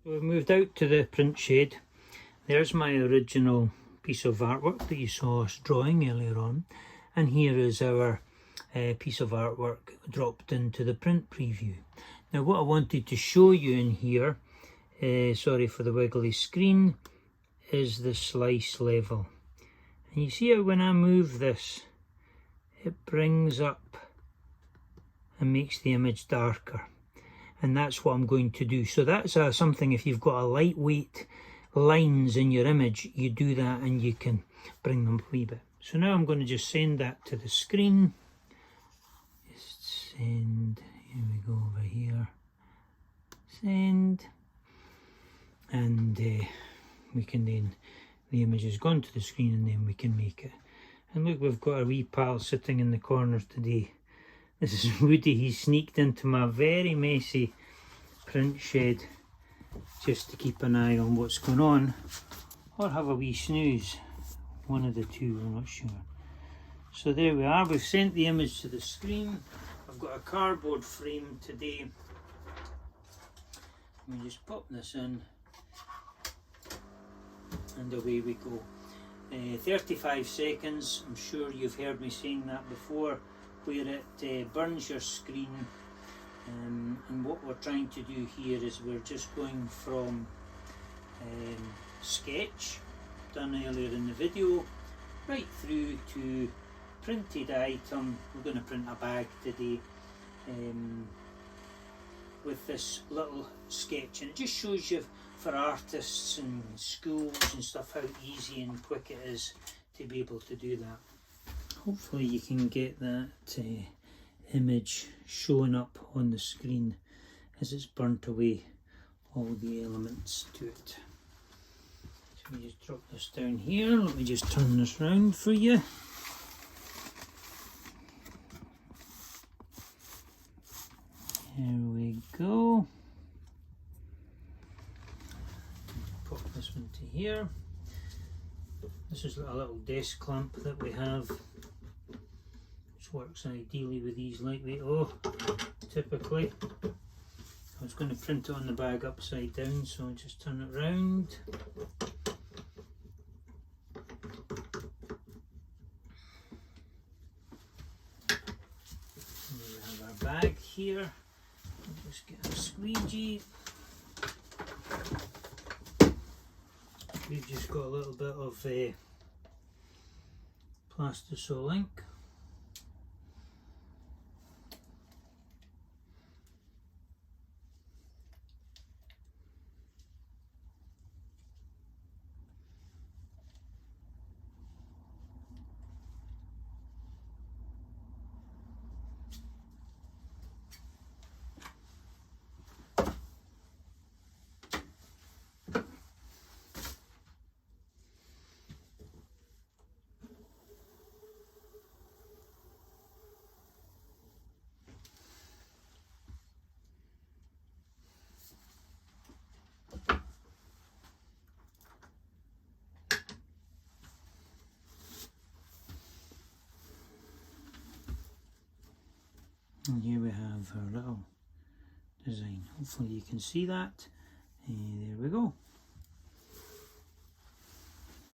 We've moved out to the print shed. There's my original piece of artwork that you saw us drawing earlier on, and here is our piece of artwork dropped into the print preview. Now what I wanted to show you in here, sorry for the wiggly screen, is the slice level. And you see how when I move this, it brings up and makes the image darker. And that's what I'm going to do. So that's something, if you've got a lightweight lines in your image, you do that and you can bring them a wee bit. So now I'm going to just send that to the screen. Just send, here we go over here. Send. And we can then, the image has gone to the screen and then we can make it. And look, we've got a wee pal sitting in the corner today. This is Woody. He sneaked into my very messy print shed just to keep an eye on what's going on, or have a wee snooze. One of the two, I'm not sure. So there we are. We've sent the image to the screen. I've got a cardboard frame today. Let me just pop this in and away we go. 35 seconds. I'm sure you've heard me saying that before, where it burns your screen, and what we're trying to do here is we're just going from sketch, done earlier in the video, right through to printed item. We're going to print a bag today with this little sketch, and it just shows you for artists and schools and stuff how easy and quick it is to be able to do that. Hopefully you can get that image showing up on the screen as it's burnt away all the elements to it. So we just drop this down here. Let me just turn this round for you. Here we go. Pop this one to here. This is a little desk clamp that we have, which works ideally with these lightweight. Oh, typically. I was going to print it on the bag upside down, so I'll just turn it round. And we have our bag here. I'll just get a squeegee. We've just got a little bit of Plastisol ink. And here we have our little design. Hopefully you can see that. There we go.